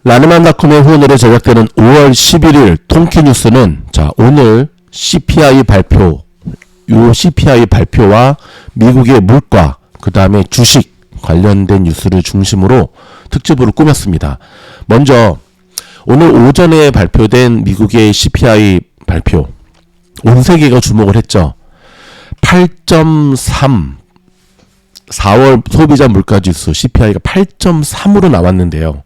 라르만닷컴의 후원으로 제작되는 5월 11일 통키뉴스는 자 오늘 CPI 발표, 요 CPI 발표와 미국의 물가, 그 다음에 주식 관련된 뉴스를 중심으로 특집으로 꾸몄습니다. 먼저 오늘 오전에 발표된 미국의 CPI 발표, 온 세계가 주목을 했죠. 8.3 4월 소비자 물가지수 CPI가 8.3으로 나왔는데요.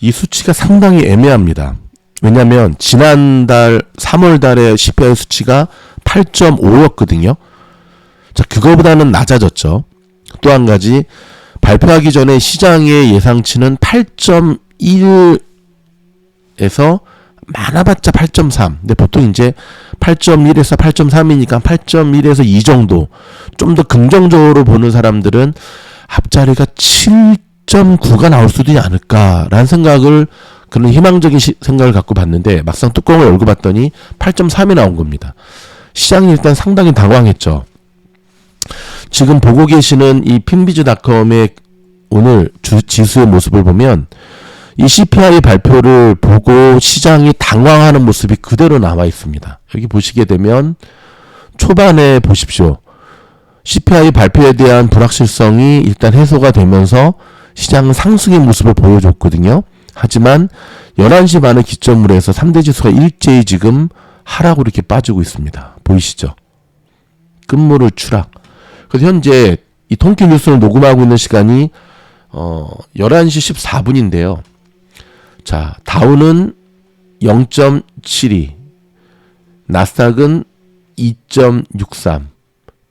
이 수치가 상당히 애매합니다. 왜냐하면 지난달 3월 달에 CPI 수치가 8.5였거든요. 자, 그거보다는 낮아졌죠. 또 한 가지, 발표하기 전에 시장의 예상치는 8.1에서 많아봤자 8.3. 근데 보통 이제 8.1에서 8.3이니까 8.1에서 2 정도. 좀 더 긍정적으로 보는 사람들은 앞자리가 7.9가 나올 수도 있지 않을까라는 생각을, 그런 희망적인 생각을 갖고 봤는데 막상 뚜껑을 열고 봤더니 8.3이 나온 겁니다. 시장이 일단 상당히 당황했죠. 지금 보고 계시는 이 핀비즈닷컴의 오늘 지수의 모습을 보면 이 CPI 발표를 보고 시장이 당황하는 모습이 그대로 나와 있습니다. 여기 보시게 되면 초반에 보십시오. CPI 발표에 대한 불확실성이 일단 해소가 되면서 시장은 상승의 모습을 보여줬거든요. 하지만 11시 반을 기점으로 해서 3대 지수가 일제히 지금 하락으로 이렇게 빠지고 있습니다. 보이시죠? 끝물을 추락. 그래서 현재 이 통계 뉴스를 녹음하고 있는 시간이 11시 14분인데요. 자, 다우는 0.72, 나스닥은 2.63,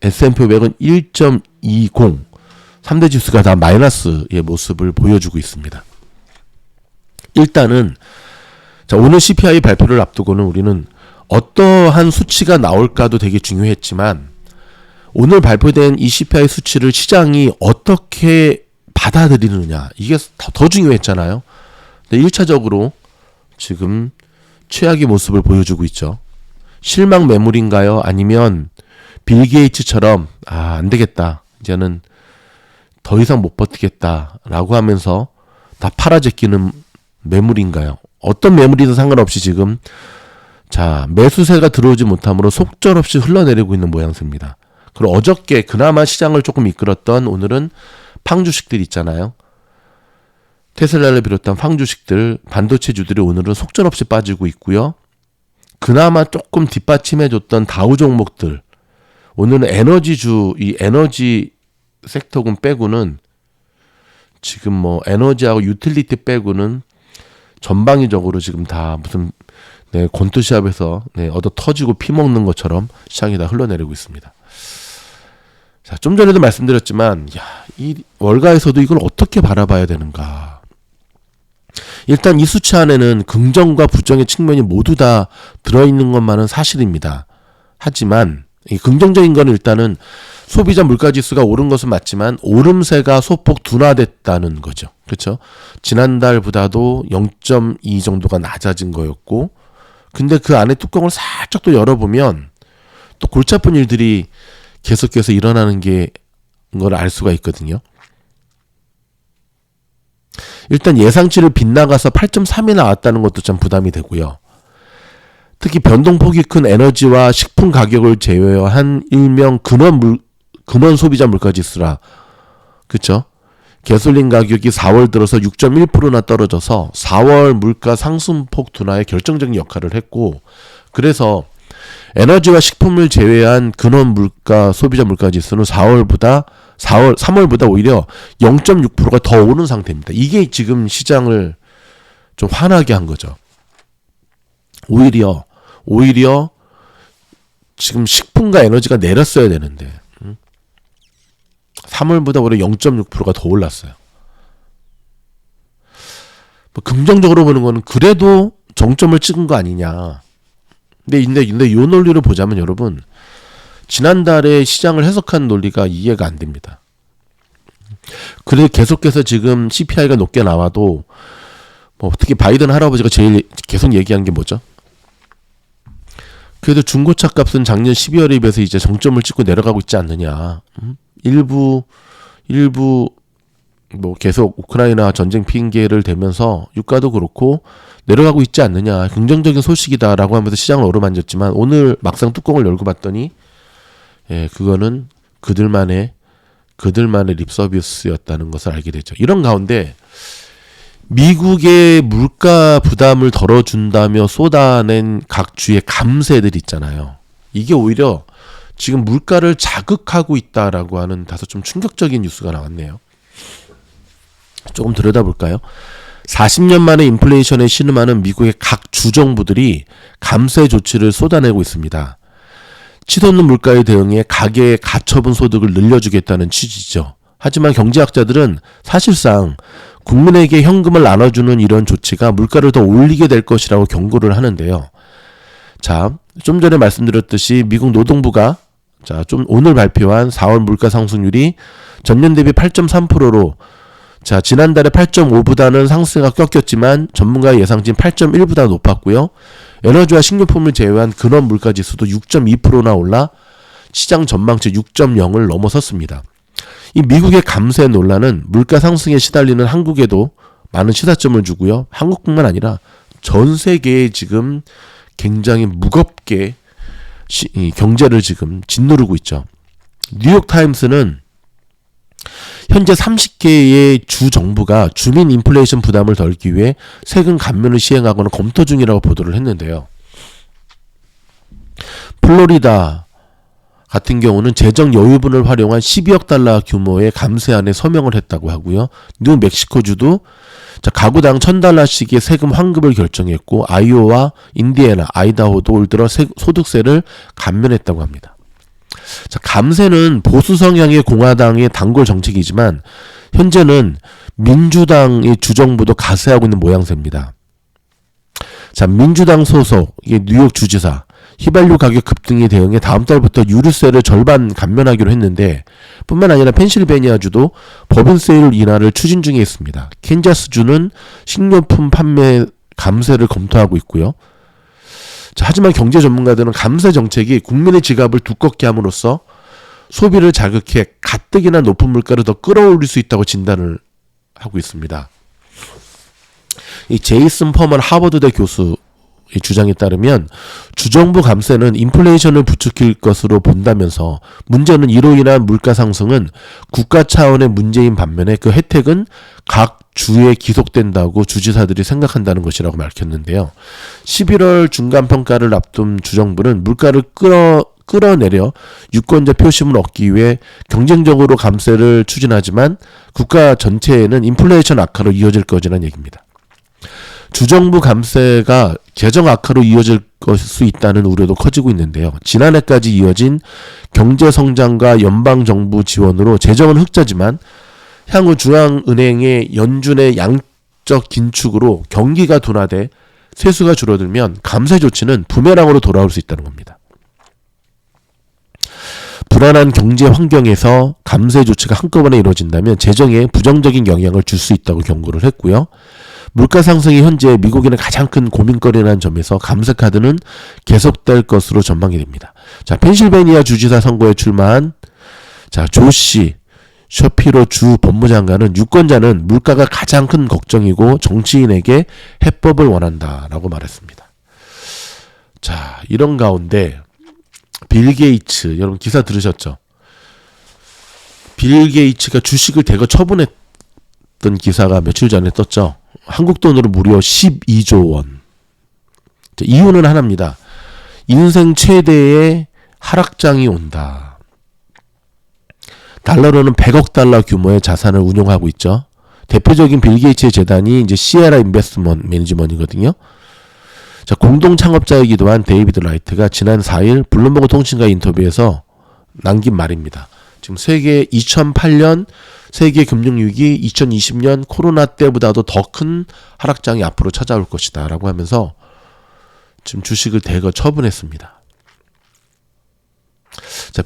S&P 500은 1.20, 3대 지수가 다 마이너스의 모습을 보여주고 있습니다. 일단은 자, 오늘 CPI 발표를 앞두고는 우리는 어떠한 수치가 나올까도 되게 중요했지만 오늘 발표된 이 CPI 수치를 시장이 어떻게 받아들이느냐, 이게 더 중요했잖아요. 근데 1차적으로 지금 최악의 모습을 보여주고 있죠. 실망 매물인가요? 아니면 빌 게이츠처럼 안 되겠다, 이제는 더 이상 못 버티겠다라고 하면서 다 팔아 제끼는 매물인가요? 어떤 매물이든 상관없이 지금 자, 매수세가 들어오지 못함으로 속절없이 흘러내리고 있는 모양새입니다. 그리고 어저께 그나마 시장을 조금 이끌었던 오늘은 팡주식들 있잖아요. 테슬라를 비롯한 팡주식들, 반도체주들이 오늘은 속절없이 빠지고 있고요. 그나마 조금 뒷받침해줬던 다우 종목들, 오늘은 에너지주, 이 에너지 섹터군 빼고는 지금 뭐 에너지하고 유틸리티 빼고는 전방위적으로 지금 다 무슨 권투시합에서 얻어 터지고 피 먹는 것처럼 시장이 다 흘러내리고 있습니다. 자, 좀 전에도 말씀드렸지만 이 월가에서도 이걸 어떻게 바라봐야 되는가. 일단 이 수치 안에는 긍정과 부정의 측면이 모두 다 들어있는 것만은 사실입니다. 하지만 이 긍정적인 거는 일단은 소비자 물가지수가 오른 것은 맞지만 오름세가 소폭 둔화됐다는 거죠. 그렇죠? 지난달보다도 0.2 정도가 낮아진 거였고, 근데 그 안에 뚜껑을 살짝 또 열어보면 또 골치 아픈 일들이 계속해서 일어나는 걸 알 수가 있거든요. 일단 예상치를 빗나가서 8.3이 나왔다는 것도 참 부담이 되고요. 특히 변동폭이 큰 에너지와 식품 가격을 제외한 일명 근원 소비자 물가지수라, 그렇죠? 개솔린 가격이 4월 들어서 6.1%나 떨어져서 4월 물가 상승폭 둔화에 결정적인 역할을 했고, 그래서 에너지와 식품을 제외한 근원 물가 소비자 물가지수는 3월보다 오히려 0.6%가 더 오른 상태입니다. 이게 지금 시장을 좀 화나게 한 거죠. 오히려 지금 식품과 에너지가 내렸어야 되는데 3월보다 오히려 0.6%가 더 올랐어요. 뭐 긍정적으로 보는 거는 그래도 정점을 찍은 거 아니냐. 근데 이 논리를 보자면 여러분, 지난달에 시장을 해석한 논리가 이해가 안 됩니다. 그래서 계속해서 지금 CPI가 높게 나와도 뭐 특히 바이든 할아버지가 제일 계속 얘기하는 게 뭐죠? 그래도 중고차 값은 작년 12월에 비해서 이제 정점을 찍고 내려가고 있지 않느냐. 일부 뭐 계속 우크라이나 전쟁 핑계를 대면서 유가도 그렇고 내려가고 있지 않느냐, 긍정적인 소식이다라고 하면서 시장을 어루만졌지만 오늘 막상 뚜껑을 열고 봤더니 그거는 그들만의 립서비스였다는 것을 알게 되죠. 이런 가운데 미국의 물가 부담을 덜어준다며 쏟아낸 각 주의 감세들 있잖아요. 이게 오히려 지금 물가를 자극하고 있다라고 하는 다소 좀 충격적인 뉴스가 나왔네요. 조금 들여다볼까요? 40년 만에 인플레이션에 신음하는 미국의 각 주정부들이 감세 조치를 쏟아내고 있습니다. 치솟는 물가에 대응해 가계의 가처분 소득을 늘려주겠다는 취지죠. 하지만 경제학자들은 사실상 국민에게 현금을 나눠주는 이런 조치가 물가를 더 올리게 될 것이라고 경고를 하는데요. 자, 좀 전에 말씀드렸듯이 미국 노동부가 오늘 발표한 4월 물가 상승률이 전년 대비 8.3%로 지난달에 8.5보다는 상승세가 꺾였지만 전문가의 예상치인 8.1보다 높았고요. 에너지와 식료품을 제외한 근원 물가 지수도 6.2%나 올라 시장 전망치 6.0을 넘어섰습니다. 이 미국의 감세 논란은 물가 상승에 시달리는 한국에도 많은 시사점을 주고요. 한국뿐만 아니라 전 세계에 지금 굉장히 무겁게 경제를 지금 짓누르고 있죠. 뉴욕타임스는 현재 30개의 주 정부가 주민 인플레이션 부담을 덜기 위해 세금 감면을 시행하거나 검토 중이라고 보도를 했는데요. 플로리다 같은 경우는 재정 여유분을 활용한 12억 달러 규모의 감세안에 서명을 했다고 하고요. 뉴멕시코주도 가구당 $1,000씩의 세금 환급을 결정했고 아이오와 인디애나, 아이다호도 올 들어 소득세를 감면했다고 합니다. 감세는 보수 성향의 공화당의 단골 정책이지만 현재는 민주당의 주정부도 가세하고 있는 모양새입니다. 민주당 소속 뉴욕 주지사 휘발유 가격 급등에 대응해 다음 달부터 유류세를 절반 감면하기로 했는데 뿐만 아니라 펜실베니아주도 법인세율 인하를 추진 중에 있습니다. 캔자스주는 식료품 판매 감세를 검토하고 있고요. 하지만 경제 전문가들은 감세 정책이 국민의 지갑을 두껍게 함으로써 소비를 자극해 가뜩이나 높은 물가를 더 끌어올릴 수 있다고 진단을 하고 있습니다. 이 제이슨 퍼먼 하버드대 교수의 주장에 따르면 주정부 감세는 인플레이션을 부추길 것으로 본다면서 문제는 이로 인한 물가 상승은 국가 차원의 문제인 반면에 그 혜택은 각 주에 기속된다고 주지사들이 생각한다는 것이라고 밝혔는데요. 11월 중간평가를 앞둔 주정부는 물가를 끌어내려 유권자 표심을 얻기 위해 경쟁적으로 감세를 추진하지만 국가 전체에는 인플레이션 악화로 이어질 것이라는 얘기입니다. 주정부 감세가 재정 악화로 이어질 수 있다는 우려도 커지고 있는데요. 지난해까지 이어진 경제성장과 연방정부 지원으로 재정은 흑자지만 향후 중앙은행의 연준의 양적 긴축으로 경기가 둔화돼 세수가 줄어들면 감세 조치는 부메랑으로 돌아올 수 있다는 겁니다. 불안한 경제 환경에서 감세 조치가 한꺼번에 이루어진다면 재정에 부정적인 영향을 줄 수 있다고 경고를 했고요. 물가 상승이 현재 미국인의 가장 큰 고민거리라는 점에서 감세 카드는 계속될 것으로 전망이 됩니다. 펜실베니아 주지사 선거에 출마한 조시 셔피로 주 법무장관은 유권자는 물가가 가장 큰 걱정이고 정치인에게 해법을 원한다라고 말했습니다. 이런 가운데 빌 게이츠, 여러분 기사 들으셨죠? 빌 게이츠가 주식을 대거 처분했던 기사가 며칠 전에 떴죠. 한국 돈으로 무려 12조 원. 이유는 하나입니다. 인생 최대의 하락장이 온다. 달러로는 100억 달러 규모의 자산을 운용하고 있죠. 대표적인 빌 게이츠의 재단이 이제 시에라 인베스트먼트 매니지먼트거든요. 공동 창업자이기도 한 데이비드 라이트가 지난 4일 블룸버그 통신과 인터뷰에서 남긴 말입니다. 지금 2008년 세계 금융위기, 2020년 코로나 때보다도 더 큰 하락장이 앞으로 찾아올 것이다 라고 하면서 지금 주식을 대거 처분했습니다.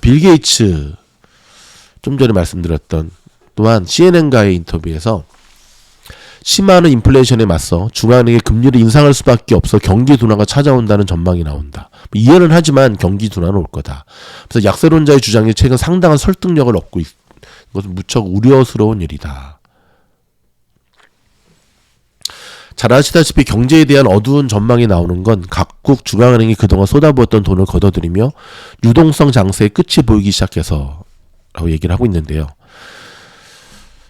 빌 게이츠 좀 전에 말씀드렸던 또한 CNN과의 인터뷰에서 심한 인플레이션에 맞서 중앙은행이 금리를 인상할 수밖에 없어 경기 둔화가 찾아온다는 전망이 나온다. 이해는 하지만 경기 둔화는 올 거다. 그래서 약세론자의 주장이 최근 상당한 설득력을 얻고 있는 것은 무척 우려스러운 일이다 잘 아시다시피 경제에 대한 어두운 전망이 나오는 건 각국 중앙은행이 그동안 쏟아부었던 돈을 걷어들이며 유동성 장세의 끝이 보이기 시작해서라고 얘기를 하고 있는데요.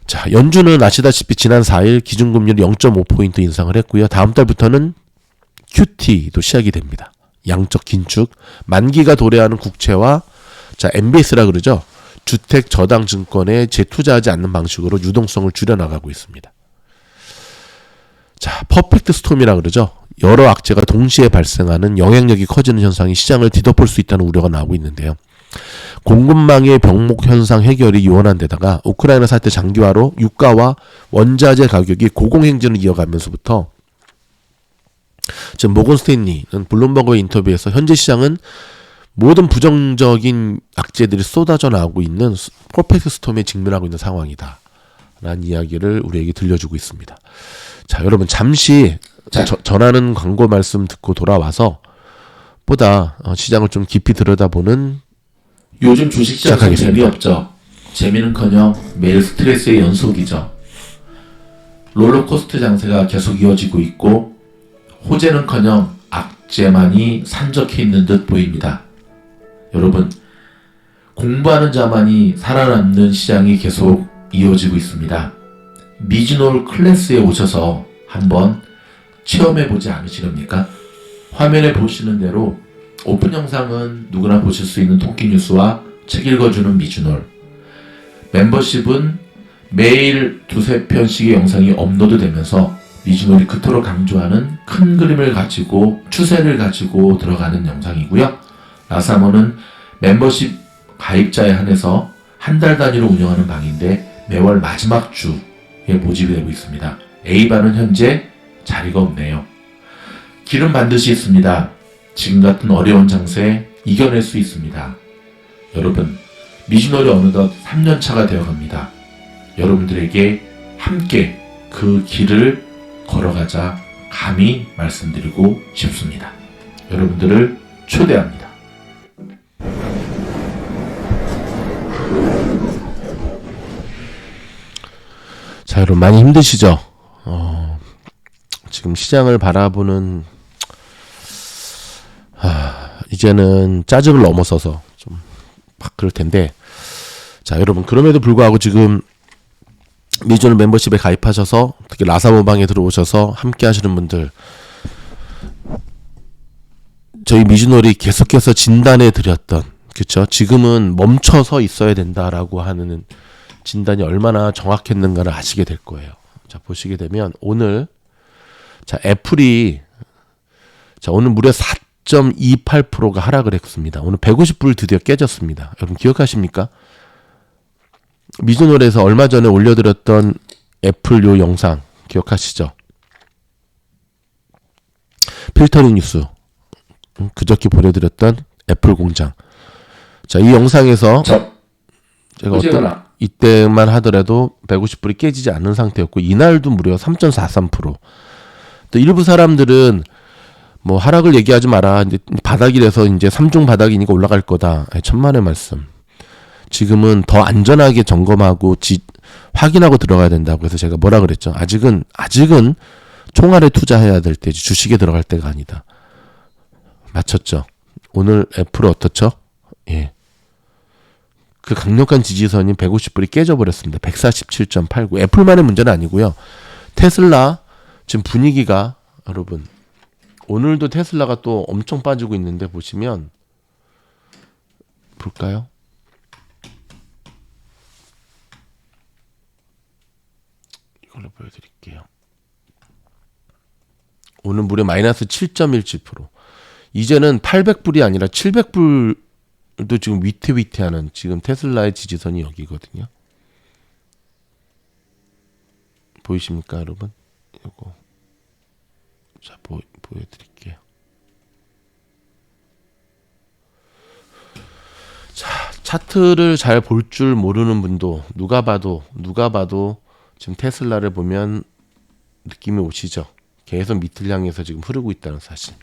자, 연준은 아시다시피 지난 4일 기준금리를 0.5포인트 인상을 했고요. 다음 달부터는 QT도 시작이 됩니다. 양적 긴축, 만기가 도래하는 국채와 자, MBS라 그러죠. 주택 저당 증권에 재투자하지 않는 방식으로 유동성을 줄여나가고 있습니다. 자, 퍼펙트 스톰이라 그러죠. 여러 악재가 동시에 발생하는 영향력이 커지는 현상이 시장을 뒤덮을 수 있다는 우려가 나오고 있는데요. 공급망의 병목 현상 해결이 요원한 데다가 우크라이나 사태 장기화로 유가와 원자재 가격이 고공행진을 이어가면서부터 지금 모건 스탠리는 블룸버그의 인터뷰에서 현재 시장은 모든 부정적인 악재들이 쏟아져 나오고 있는 퍼펙트 스톰에 직면하고 있는 상황이다 라는 이야기를 우리에게 들려주고 있습니다. 자, 여러분 잠시 전하는 광고 말씀 듣고 돌아와서 보다 시장을 좀 깊이 들여다보는 요즘 주식시장 재미없죠. 재미는커녕 매일 스트레스의 연속이죠. 롤러코스터 장세가 계속 이어지고 있고 호재는커녕 악재만이 산적해 있는 듯 보입니다. 여러분, 공부하는 자만이 살아남는 시장이 계속 이어지고 있습니다. 미즈놀 클래스에 오셔서 한번 체험해보지 않으시렵니까? 화면에 보시는 대로 오픈 영상은 누구나 보실 수 있는 토끼 뉴스와 책 읽어주는 미즈놀, 멤버십은 매일 2-3편씩의 영상이 업로드되면서 미즈놀이 그토록 강조하는 큰 그림을 가지고 추세를 가지고 들어가는 영상이고요. 라사모는 멤버십 가입자에 한해서 한 달 단위로 운영하는 방인데 매월 마지막 주에 모집이 되고 있습니다. A반은 현재 자리가 없네요. 길은 반드시 있습니다. 지금 같은 어려운 장세 이겨낼 수 있습니다. 여러분, 미즈놀이 어느덧 3년차가 되어갑니다. 여러분들에게 함께 그 길을 걸어가자 감히 말씀드리고 싶습니다. 여러분들을 초대합니다. 자, 여러분 많이 힘드시죠? 지금 시장을 바라보는 이제는 짜증을 넘어서서 좀 막 그럴 텐데, 자, 여러분 그럼에도 불구하고 지금 미즈놀 멤버십에 가입하셔서 특히 라사모방에 들어오셔서 함께 하시는 분들, 저희 미즈놀이 계속해서 진단해 드렸던, 그쵸? 지금은 멈춰서 있어야 된다라고 하는 진단이 얼마나 정확했는가를 아시게 될 거예요. 자, 보시게 되면 오늘 자, 애플이 자, 오늘 무려 4.28%가 하락을 했습니다. 오늘 150불 드디어 깨졌습니다. 여러분 기억하십니까? 미즈놀에서 얼마 전에 올려드렸던 애플 요 영상 기억하시죠? 필터링 뉴스 그저께 보내드렸던 애플 공장. 자, 이 영상에서 제가 어떤 이때만 하더라도 150불이 깨지지 않는 상태였고 이날도 무려 3.43%. 또 일부 사람들은 뭐 하락을 얘기하지 마라. 이제 바닥이라서 이제 3중 바닥이니까 올라갈 거다. 천만의 말씀. 지금은 더 안전하게 점검하고 확인하고 들어가야 된다고 해서 제가 뭐라 그랬죠? 아직은 총알에 투자해야 될 때지 주식에 들어갈 때가 아니다. 맞췄죠? 오늘 애플은 어떻죠? 예. 그 강력한 지지선이 150불이 깨져버렸습니다. 147.89. 애플만의 문제는 아니고요. 테슬라 지금 분위기가 여러분 오늘도 테슬라가 또 엄청 빠지고 있는데 보시면 볼까요? 이걸로 보여드릴게요. 오늘 무려 마이너스 7.17%. 이제는 800불이 아니라 700불도 지금 위태위태하는 지금 테슬라의 지지선이 여기거든요. 보이십니까, 여러분? 이거 자 보여드릴게요. 자, 차트를 잘 볼 줄 모르는 분도 누가 봐도 지금 테슬라를 보면 느낌이 오시죠? 계속 밑을 향해서 지금 흐르고 있다는 사실.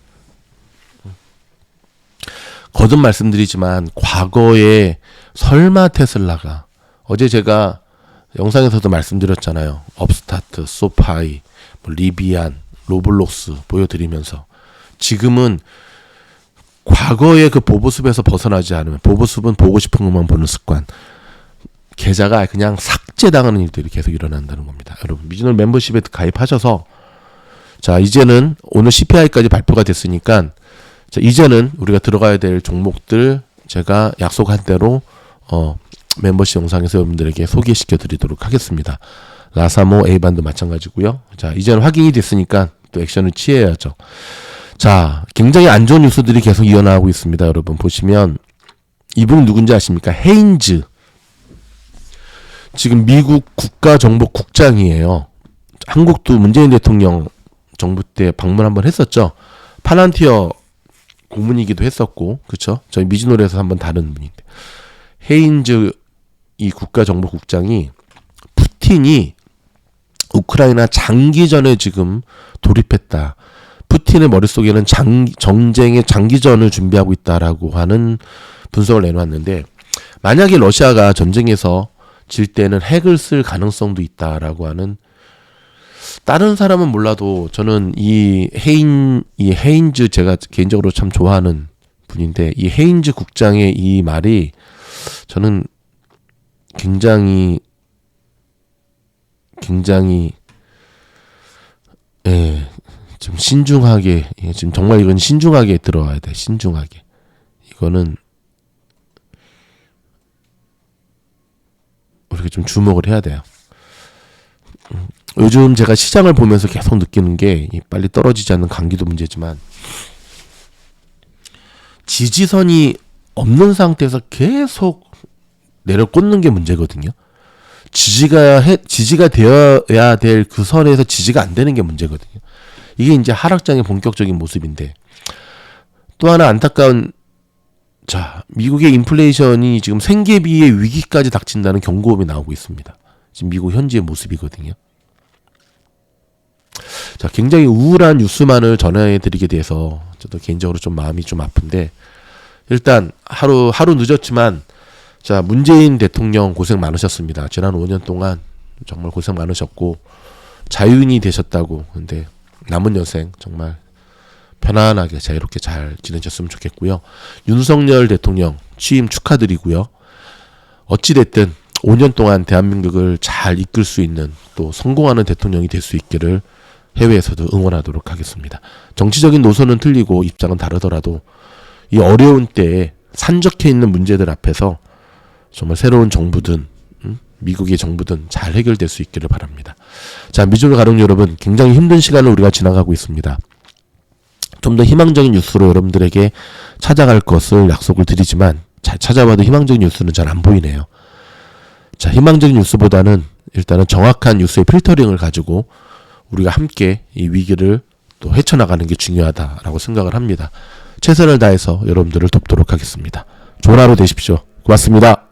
거듭 말씀드리지만 과거에 설마 테슬라가 어제 제가 영상에서도 말씀드렸잖아요. 업스타트, 소파이, 뭐 리비안, 로블록스 보여드리면서 지금은 과거의 그 보보숲에서 벗어나지 않으면 보보숲은 보고 싶은 것만 보는 습관 계좌가 그냥 삭제당하는 일들이 계속 일어난다는 겁니다. 여러분 미즈노 멤버십에 가입하셔서 자 이제는 오늘 CPI까지 발표가 됐으니까 자 이제는 우리가 들어가야 될 종목들 제가 약속한 대로 멤버십 영상에서 여러분들에게 소개시켜 드리도록 하겠습니다. 라사모 A반도 마찬가지고요. 자 이제는 확인이 됐으니까 또 액션을 취해야죠. 자 굉장히 안 좋은 뉴스들이 계속 이어나오고 있습니다. 여러분 보시면 이분이 누군지 아십니까? 헤인즈 지금 미국 국가정보국장이에요. 한국도 문재인 대통령 정부 때 방문 한번 했었죠. 파란티어 고문이기도 했었고, 그렇죠? 저희 미즈노래에서 한번 다른 분인데 헤인즈 이 국가정보국장이 푸틴이 우크라이나 장기전에 지금 돌입했다. 푸틴의 머릿속에는 정쟁의 장기전을 준비하고 있다라고 하는 분석을 내놓았는데 만약에 러시아가 전쟁에서 질 때는 핵을 쓸 가능성도 있다라고 하는 다른 사람은 몰라도 저는 이 헤인즈 제가 개인적으로 참 좋아하는 분인데 이 헤인즈 국장의 이 말이 저는 굉장히 좀 신중하게 지금 정말 이건 신중하게 들어와야 돼. 신중하게. 이거는 우리가 좀 주목을 해야 돼요. 요즘 제가 시장을 보면서 계속 느끼는 게 빨리 떨어지지 않는 감기도 문제지만 지지선이 없는 상태에서 계속 내려 꽂는 게 문제거든요. 지지가 되어야 될 그 선에서 지지가 안 되는 게 문제거든요. 이게 이제 하락장의 본격적인 모습인데 또 하나 안타까운 자 미국의 인플레이션이 지금 생계비의 위기까지 닥친다는 경고음이 나오고 있습니다. 지금 미국 현지의 모습이거든요. 자 굉장히 우울한 뉴스만을 전해드리게 돼서 저도 개인적으로 좀 마음이 좀 아픈데 일단 하루 늦었지만 자 문재인 대통령 고생 많으셨습니다. 지난 5년 동안 정말 고생 많으셨고 자유인이 되셨다고. 근데 남은 여생 정말 편안하게 자유롭게 잘 지내셨으면 좋겠고요. 윤석열 대통령 취임 축하드리고요. 어찌됐든 5년 동안 대한민국을 잘 이끌 수 있는 또 성공하는 대통령이 될 수 있기를 해외에서도 응원하도록 하겠습니다. 정치적인 노선은 틀리고 입장은 다르더라도 이 어려운 때에 산적해 있는 문제들 앞에서 정말 새로운 정부든 미국의 정부든 잘 해결될 수 있기를 바랍니다. 자, 미즈노 가족 여러분, 굉장히 힘든 시간을 우리가 지나가고 있습니다. 좀 더 희망적인 뉴스로 여러분들에게 찾아갈 것을 약속을 드리지만 잘 찾아봐도 희망적인 뉴스는 잘 안 보이네요. 자, 희망적인 뉴스보다는 일단은 정확한 뉴스의 필터링을 가지고 우리가 함께 이 위기를 또 헤쳐나가는 게 중요하다라고 생각을 합니다. 최선을 다해서 여러분들을 돕도록 하겠습니다. 좋은 하루 되십시오. 고맙습니다.